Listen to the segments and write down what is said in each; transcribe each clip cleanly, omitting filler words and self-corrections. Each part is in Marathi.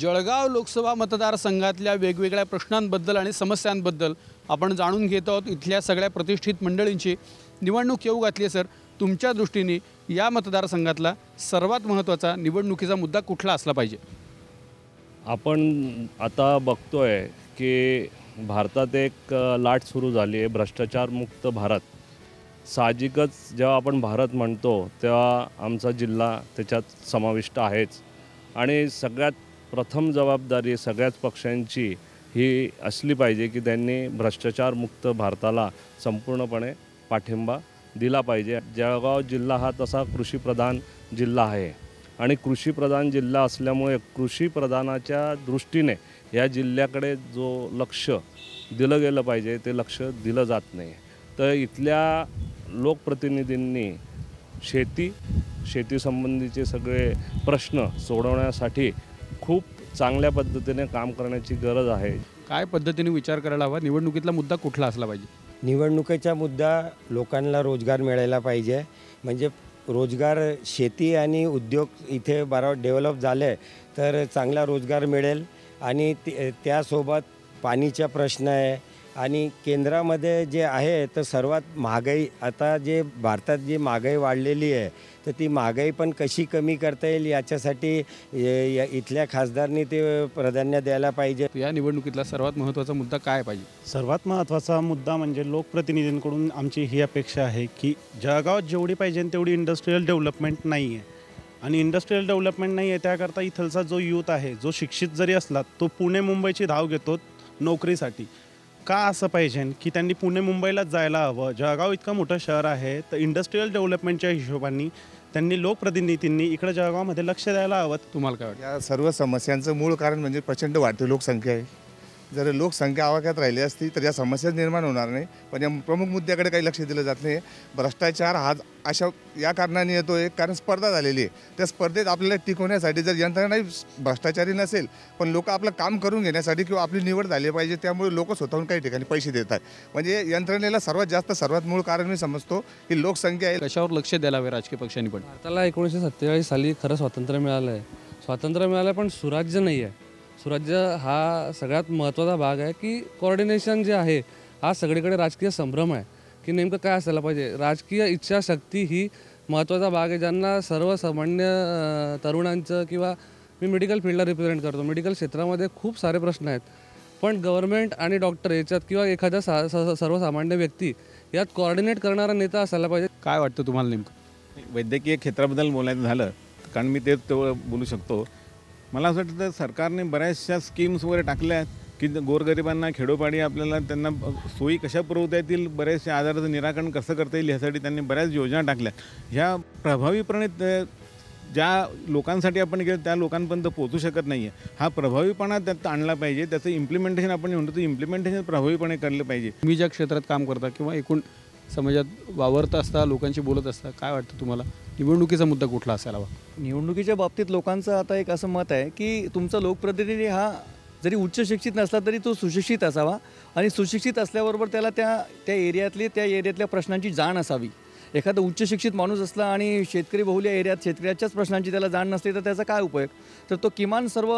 जळगाव लोकसभा मतदारसंघातल्या वेगवेगळ्या प्रश्नांबद्दल आणि समस्यांबद्दल आपण जाणून घेत आहोत इथल्या सगळ्या प्रतिष्ठित मंडळींची। निवडणूक येऊ घातली सर, तुमच्या दृष्टीने या मतदारसंघातला सर्वात महत्त्वाचा निवडणुकीचा मुद्दा कुठला असला पाहिजे? आपण आता बघतोय की भारतात एक लाट सुरू झाली आहे, भ्रष्टाचार मुक्त भारत। साहजिकच जेव्हा आपण भारत म्हणतो तेव्हा आमचा जिल्हा त्याच्यात समाविष्ट आहेच आणि सगळ्यात प्रथम जबाबदारी सगळ्याच पक्षांची ही असली पाहिजे की त्यांनी भ्रष्टाचार मुक्त भारताला संपूर्णपणे पाठिंबा दिला पाहिजे। जळगाव जिल्हा हा तसा कृषीप्रधान जिल्हा आहे आणि कृषीप्रधान जिल्हा असल्यामुळे कृषीप्रधानाच्या दृष्टीने या जिल्ह्याकडे जो लक्ष दिलं गेलं पाहिजे ते लक्ष दिलं जात नाही। तर इथल्या लोकप्रतिनिधींनी शेती संबंधीचे सगळे प्रश्न सोडवण्यासाठी खूप चांगल्या पद्धतीने काम करण्याची गरज आहे। काय पद्धतीने विचार करायला हवा? निवडणुकीतला मुद्दा कुठला असला पाहिजे? निवडणुकीचा मुद्दा लोकांना रोजगार मिळायला पाहिजे, म्हणजे रोजगार शेती आणि उद्योग इथे बरोबर डेव्हलप झाले तर चांगला रोजगार मिळेल आणि त्यासोबत पाणीचा प्रश्न आहे आणि केंद्रामध्ये जे आहे तर सर्वात महागाई आता जे भारतात जी महागाई वाढलेली आहे तर ती महागाई पण कशी कमी करता येईल याच्यासाठी इथल्या खासदारांनी ते प्राधान्य द्यायला पाहिजे। या निवडणुकीतला सर्वात महत्त्वाचा मुद्दा काय पाहिजे? सर्वात महत्त्वाचा मुद्दा म्हणजे लोकप्रतिनिधींकडून आमची ही अपेक्षा आहे की जळगावात जेवढी पाहिजे तेवढी इंडस्ट्रियल डेव्हलपमेंट नाही आहे आणि इंडस्ट्रियल डेव्हलपमेंट नाही आहे त्याकरता इथलचा जो यूथ आहे जो शिक्षित जरी असला तो पुणे मुंबईची धाव घेतो नोकरीसाठी। का असं पाहिजे की त्यांनी पुणे मुंबईलाच जायला हवं? जळगाव इतकं मोठं शहर आहे तर इंडस्ट्रियल डेव्हलपमेंटच्या हिशोबाने त्यांनी लोकप्रतिनिधींनी इकडे जळगावमध्ये लक्ष द्यायला हवं। तुम्हाला काय वाटतं? या सर्व समस्यांचं मूळ कारण म्हणजे प्रचंड वाढती लोकसंख्या आहे। जर लोकसंख्या आवाक्यात राहिली असती तर या समस्या निर्माण होणार नाही, पण या प्रमुख मुद्द्याकडे काही लक्ष दिलं जात नाही। भ्रष्टाचार हा अशा या कारणाने येतो आहे कारण स्पर्धा झालेली आहे। त्या स्पर्धेत आपल्याला टिकवण्यासाठी जर यंत्रणा भ्रष्टाचारी नसेल पण लोक आपलं काम करून घेण्यासाठी किंवा आपली निवड झाली पाहिजे त्यामुळे लोक स्वतःहून काही ठिकाणी पैसे देतात। म्हणजे यंत्रणेला सर्वात मूळ कारण मी समजतो की लोकसंख्या आहे। कशावर लक्ष द्यायला हवे राजकीय पक्षांनी? पण भारताला 1947 साली खरं स्वातंत्र्य मिळालं आहे, स्वातंत्र्य मिळालं पण सुराज्य नाही आहे। सुराज्य हा सगळ्यात महत्त्वाचा भाग आहे की कोऑर्डिनेशन जे आहे हा सगळीकडे राजकीय संभ्रम आहे की नेमकं काय असायला पाहिजे। राजकीय इच्छाशक्ती ही महत्त्वाचा भाग आहे, ज्यांना सर्वसामान्य तरुणांचं किंवा मी मेडिकल फील्डला रिप्रेझेंट करतो, मेडिकल क्षेत्रामध्ये खूप सारे प्रश्न आहेत पण गव्हर्नमेंट आणि डॉक्टर याच्यात किंवा एखाद्या सर्वसामान्य व्यक्ती यात कोऑर्डिनेट करणारा नेता असायला पाहिजे। काय वाटतं तुम्हाला नेमकं? वैद्यकीय क्षेत्राबद्दल बोलायचं झालं कारण मी ते बोलू शकतो। मला असं वाटतं सरकारने बऱ्याचशा स्कीम्स वगैरे टाकल्या आहेत की गोरगरिबांना खेडोपाडी आपल्याला त्यांना सोयी कशा पुरवता येतील, बरेचसे आजाराचं निराकरण कसं करता येईल यासाठी त्यांनी बऱ्याच योजना टाकल्या। ह्या प्रभावीपणे ज्या लोकांसाठी आपण केलं त्या लोकांपर्यंत पोहोचू शकत नाही आहे, हा प्रभावीपणा त्यात आणला पाहिजे। त्याचं इम्प्लिमेंटेशन आपण म्हणतो ते इम्प्लिमेंटेशन प्रभावीपणे केलं पाहिजे। तुम्ही ज्या क्षेत्रात काम करता किंवा एकूण समाजात वावरत असता, लोकांशी बोलत असता, काय वाटतं तुम्हाला निवडणुकीचा मुद्दा कुठला असायला हवा? निवडणुकीच्या बाबतीत लोकांचं आता एक असं मत आहे की तुमचा लोकप्रतिनिधी हा जरी उच्च शिक्षित नसला तरी तो सुशिक्षित असावा आणि सुशिक्षित असल्याबरोबर त्याला त्या एरियातल्या प्रश्नांची जाण असावी। एखादा उच्च शिक्षित माणूस असला आणि शेतकरी बहुल या एरियात शेतकऱ्याच्याच प्रश्नांची त्याला जाण नसते तर त्याचा काय उपयोग? तर तो किमान सर्व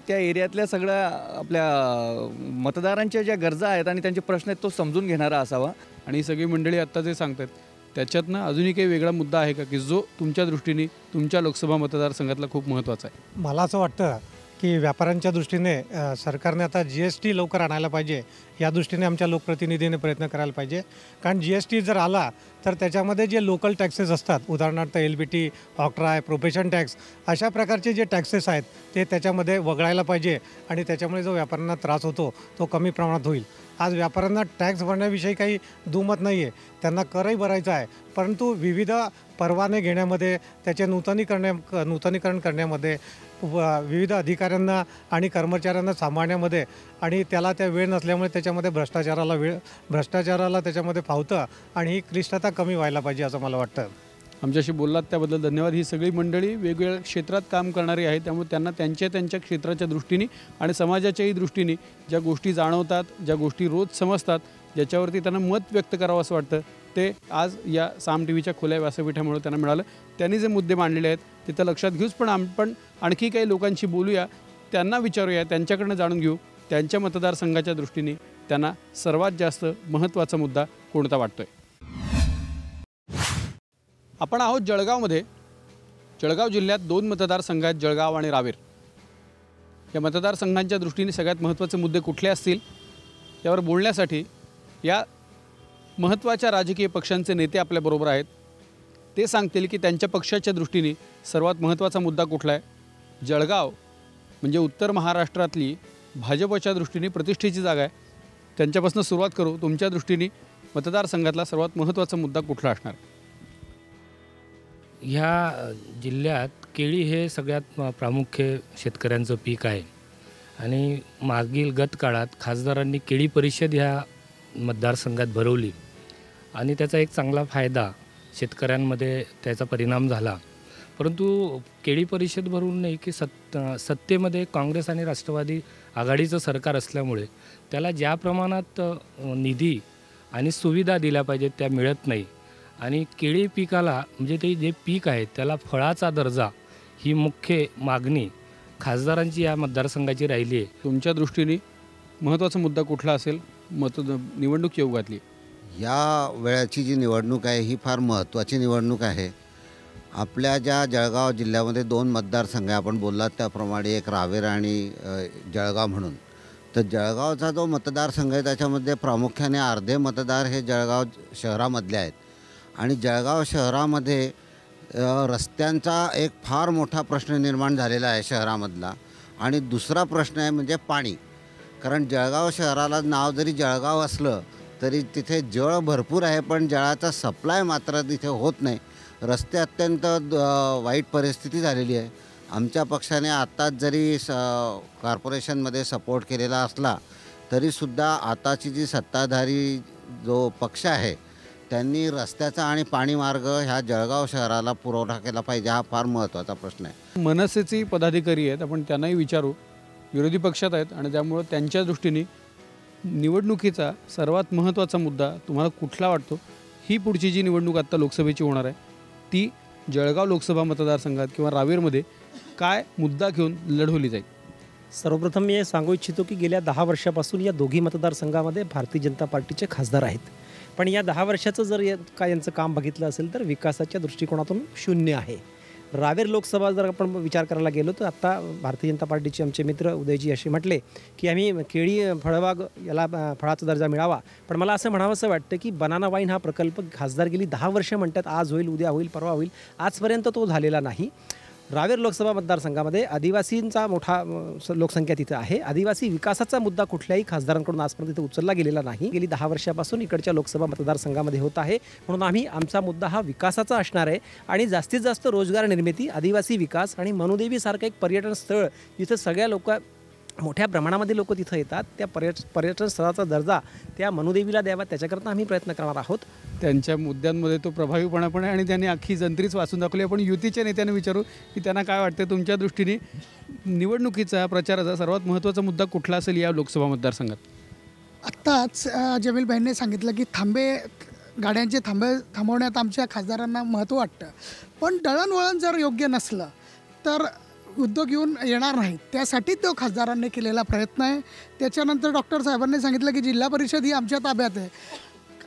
त्या एरियातल्या सगळ्या आपल्या मतदारांच्या ज्या गरजा आहेत आणि त्यांचे प्रश्न आहेत तो समजून घेणारा असावा। आणि ही सगळी मंडळी आत्ता जे सांगतात त्याच्यातनं अजूनही काही वेगळा मुद्दा आहे का की जो तुमच्या दृष्टीने तुमच्या लोकसभा मतदारसंघातला खूप महत्त्वाचा आहे? मला असं वाटतं की व्यापाऱ्यांच्या दृष्टीने सरकारने आता GST लवकर आणायला पाहिजे, या दृष्टीने आमच्या लोकप्रतिनिधीने प्रयत्न करायला पाहिजे। कारण GST जर आला तर त्याच्यामध्ये जे लोकल टॅक्सेस असतात, उदाहरणार्थ LBT, ऑक्ट्राय, प्रोफेशन टॅक्स अशा प्रकारचे जे टॅक्सेस आहेत ते त्याच्यामध्ये वगळायला पाहिजे आणि त्याच्यामुळे जो व्यापाऱ्यांना त्रास होतो तो कमी प्रमाणात होईल। आज व्यापाऱ्यांना टॅक्स भरण्याविषयी काही दुमत नाही आहे, त्यांना करही भरायचा आहे, परंतु विविध परवाने घेण्यामध्ये त्याचे नूतनीकरण करण्यामध्ये विविध अधिकाऱ्यांना आणि कर्मचाऱ्यांना सांभाळण्यामध्ये आणि त्याला त्या वेळ नसल्यामुळे त्याच्यामध्ये भ्रष्टाचाराला त्याच्यामध्ये फावतं आणि ही क्लिष्टता कमी व्हायला पाहिजे असं मला वाटतं। आमच्याशी बोललात त्याबद्दल धन्यवाद। ही सगळी मंडळी वेगवेगळ्या क्षेत्रात काम करणारी आहेत, त्यामुळे त्यांना त्यांच्या क्षेत्राच्या दृष्टीने आणि समाजाच्याही दृष्टीने ज्या गोष्टी जाणवतात, ज्या गोष्टी रोज समजतात, ज्याच्यावरती त्यांना मत व्यक्त करावं असं वाटतं ते आज या साम टीव्हीच्या खुल्या व्यासपीठामुळे त्यांना मिळालं। त्यांनी जे मुद्दे मांडलेले आहेत ते तर लक्षात घेऊच, पण आपण आणखी काही लोकांशी बोलूया त्यांना विचारूया, त्यांच्याकडनं जाणून घेऊ त्यांच्या मतदारसंघाच्या दृष्टीने त्यांना सर्वात जास्त महत्त्वाचा मुद्दा कोणता वाटतोय. आपण आहोत जळगावमध्ये. जळगाव जिल्ह्यात 2 मतदारसंघ आहेत, जळगाव आणि रावेर. या मतदारसंघांच्या दृष्टीने सगळ्यात महत्त्वाचे मुद्दे कुठले असतील यावर बोलण्यासाठी या महत्त्वाच्या राजकीय पक्षांचे नेते आपल्याबरोबर आहेत. ते सांगतील की त्यांच्या पक्षाच्या दृष्टीने सर्वात महत्त्वाचा मुद्दा कुठला आहे. जळगाव म्हणजे उत्तर महाराष्ट्रातली भाजपच्या दृष्टीने प्रतिष्ठेची जागा आहे. त्यांच्यापासून सुरुवात करू. तुमच्या दृष्टीने मतदारसंघातला सर्वात महत्त्वाचा मुद्दा कुठला असणार? ह्या जिल्ह्यात केळी हे सगळ्यात प्रामुख्य शेतकऱ्यांचं पीक आहे आणि मागील गत काळात खासदारांनी केळी परिषद ह्या मतदारसंघात भरवली आणि त्याचा एक चांगला फायदा शेतकऱ्यांमध्ये त्याचा परिणाम झाला. परंतु केळी परिषद भरून नाही की सत्तेमध्ये काँग्रेस आणि राष्ट्रवादी आघाडीचं सरकार असल्यामुळे त्याला ज्या प्रमाणात निधी आणि सुविधा दिल्या पाहिजेत त्या मिळत नाही आणि केळी पिकाला म्हणजे ते जे पीक आहे त्याला फळाचा दर्जा ही मुख्य मागणी खासदारांची या मतदारसंघाची राहिली आहे. तुमच्या दृष्टीने महत्त्वाचा मुद्दा कुठला असेल निवडणूक येऊ घातली? या वेळाची जी निवडणूक आहे ही फार महत्त्वाची निवडणूक आहे. आपल्या ज्या जळगाव जिल्ह्यामध्ये 2 मतदारसंघ आहे, आपण बोललात त्याप्रमाणे एक रावेर आणि जळगाव म्हणून. तर जळगावचा जो मतदारसंघ आहे त्याच्यामध्ये प्रामुख्याने अर्धे मतदार हे जळगाव शहरामधले आहेत आणि जळगाव शहरामध्ये रस्त्यांचा एक फार मोठा प्रश्न निर्माण झालेला आहे शहरामधला. आणि दुसरा प्रश्न आहे म्हणजे पाणी. कारण जळगाव शहराला नाव जरी जळगाव असलं तरी तिथे जळ भरपूर आहे पण जळाचा सप्लाय मात्र तिथे होत नाही. रस्ते अत्यंत वाईट परिस्थिती झालेली आहे. आमच्या पक्षाने आत्ताच जरी कॉर्पोरेशनमध्ये सपोर्ट केलेला असला तरीसुद्धा आताची जी सत्ताधारी जो पक्ष आहे त्यांनी रस्त्याचा आणि पाणी मार्ग ह्या जळगाव शहराला पुरवठा केला पाहिजे. हा फार महत्त्वाचा प्रश्न आहे. मनसेचे पदाधिकारी आहेत, आपण त्यांनाही विचारू. विरोधी पक्षात आहेत आणि त्यामुळं त्यांच्या दृष्टीने निवडणुकीचा सर्वात महत्त्वाचा मुद्दा तुम्हाला कुठला वाटतो? ही पुढची जी निवडणूक आत्ता लोकसभेची होणार आहे ती जळगाव लोकसभा मतदारसंघात किंवा रावेरमध्ये काय मुद्दा घेऊन लढवली जाईल? सर्वप्रथम मी हे सांगू इच्छितो की गेल्या 10 वर्षापासून या दोघी मतदारसंघामध्ये भारतीय जनता पार्टीचे खासदार आहेत. पण या 10 वर्षाचं जर काय यांचं काम बघितलं असेल तर विकासाच्या दृष्टिकोनातून शून्य आहे. रावेर लोकसभा जर आपण विचार करायला गेलो तर आत्ता भारतीय जनता पार्टीचे आमचे मित्र उदयजी असे म्हटले की आम्ही केळी फळबाग याला फळाचा दर्जा मिळावा. पण मला असं म्हणावंसं वाटतं की बनाना वाईन हा प्रकल्प खासदार गेली 10 वर्ष म्हणतात आज होईल, उद्या होईल, परवा होईल, आजपर्यंत तो झालेला नाही. रावेर लोकसभा मतदारसंघामध्ये आदिवासींचा मोठा लोकसंख्या तिथे आहे. आदिवासी विकासाचा मुद्दा कुठल्याही खासदारांकडून आजपर्यंत तिथे उचलला गेलेला नाही. गेली 10 वर्षापासून इकडच्या लोकसभा मतदारसंघामध्ये होत आहे. म्हणून आमचा मुद्दा हा विकासाचा असणार आहे आणि जास्तीत जास्त रोजगार निर्मिती, आदिवासी विकास आणि मनुदेवीसारखं एक पर्यटन स्थळ जिथं सगळ्या मोठ्या प्रमाणामध्ये लोक तिथं येतात त्या पर्यटन स्थळाचा दर्जा त्या मनुदेवीला द्यावा त्याच्याकरता आम्ही प्रयत्न करणार आहोत. त्यांच्या मुद्द्यांमध्ये तो प्रभावीपणा पण आहे आणि त्यांनी अख्खी जंत्रीच वाचून दाखवली. आपण युतीच्या नेत्यांना विचारू की त्यांना काय वाटतं तुमच्या दृष्टीने निवडणुकीचा प्रचाराचा सर्वात महत्त्वाचा मुद्दा कुठला असेल या लोकसभा मतदारसंघात? आत्ताच जमीलभाईंनी सांगितलं की गाड्यांचे थांबवण्यात आमच्या खासदारांना महत्त्व वाटतं. पण दळणवळण जर योग्य नसलं तर उद्योग येऊन येणार नाहीत. त्यासाठी तो खासदारांनी केलेला प्रयत्न आहे. त्याच्यानंतर डॉक्टर साहेबांनी सांगितलं की जिल्हा परिषद ही आमच्या ताब्यात आहे.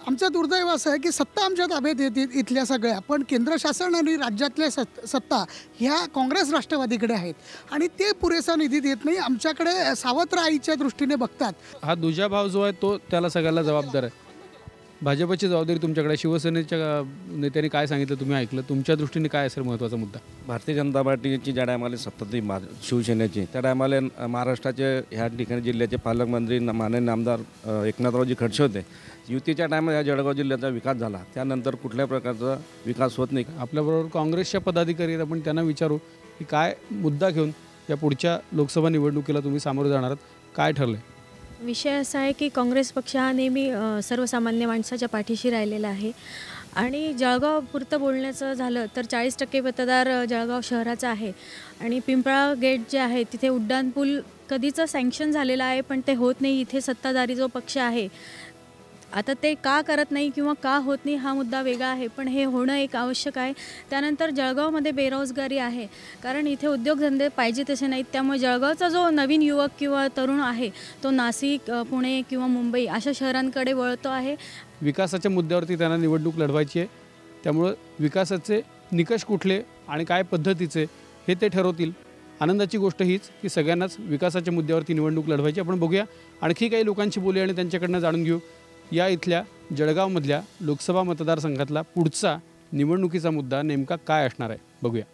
आमचं दुर्दैव असं आहे की सत्ता आमच्या ताब्यात येते इथल्या सगळ्या, पण केंद्र शासन आणि राज्यातल्या सत्ता ह्या काँग्रेस राष्ट्रवादीकडे आहेत आणि ते पुरेसा निधी देत नाही. आमच्याकडे सावत्र आईच्या दृष्टीने बघतात. हा दुजाभाव जो आहे तो त्याला सगळ्याला जबाबदार आहे. भाजपची जबाबदारी तुमच्याकडे. शिवसेनेच्या नेत्यांनी काय सांगितलं तुम्ही ऐकलं? तुमच्या दृष्टीने काय असेल महत्त्वाचा मुद्दा? भारतीय जनता पार्टीची ज्या टायमाला सत्ता ती शिवसेनेची त्या टायमाला महाराष्ट्राचे ह्या ठिकाणी जिल्ह्याचे पालकमंत्री माननीय आमदार एकनाथरावजी खडसे होते. युतीच्या टायमाला या जळगाव जिल्ह्याचा विकास झाला. त्यानंतर कुठल्या प्रकारचा विकास होत नाही. आपल्याबरोबर काँग्रेसच्या पदाधिकारी आहेत, आपण त्यांना विचारू की काय मुद्दा घेऊन या पुढच्या लोकसभा निवडणुकीला तुम्ही सामोरे जाणार आहात? काय ठरलं? विषय असा आहे की काँग्रेस पक्ष हा नेहमी सर्वसामान्य माणसाच्या पाठीशी राहिलेला आहे आणि जळगावपुरतं बोलण्याचं झालं तर 40% मतदार जळगाव शहराचा आहे आणि पिंपळा गेट जे आहे तिथे उड्डाणपूल कधीचं सँक्शन झालेलं आहे पण ते होत नाही. इथे सत्ताधारी जो पक्ष आहे आता ते का करत नाही किंवा का होत नाही हा मुद्दा वेगळा आहे, पण हे होणं एक आवश्यक आहे. त्यानंतर जळगावमध्ये बेरोजगारी आहे, कारण इथे उद्योगधंदे पाहिजे तसे नाहीत. त्यामुळे जळगावचा जो नवीन युवक किंवा तरुण आहे तो नाशिक, पुणे किंवा मुंबई अशा शहरांकडे वळतो आहे. विकासाच्या मुद्द्यावरती त्यांना निवडणूक लढवायची आहे. त्यामुळं विकासाचे निकष कुठले आणि काय पद्धतीचे हे ते ठरवतील. आनंदाची गोष्ट हीच की सगळ्यांनाच विकासाच्या मुद्द्यावरती निवडणूक लढवायची. आपण बघूया आणखी काही लोकांशी बोलूया आणि त्यांच्याकडनं जाणून घेऊ या इथल्या जळगावमधल्या लोकसभा मतदारसंघातला पुढचा निवडणुकीचा मुद्दा नेमका काय असणार आहे. बघूया.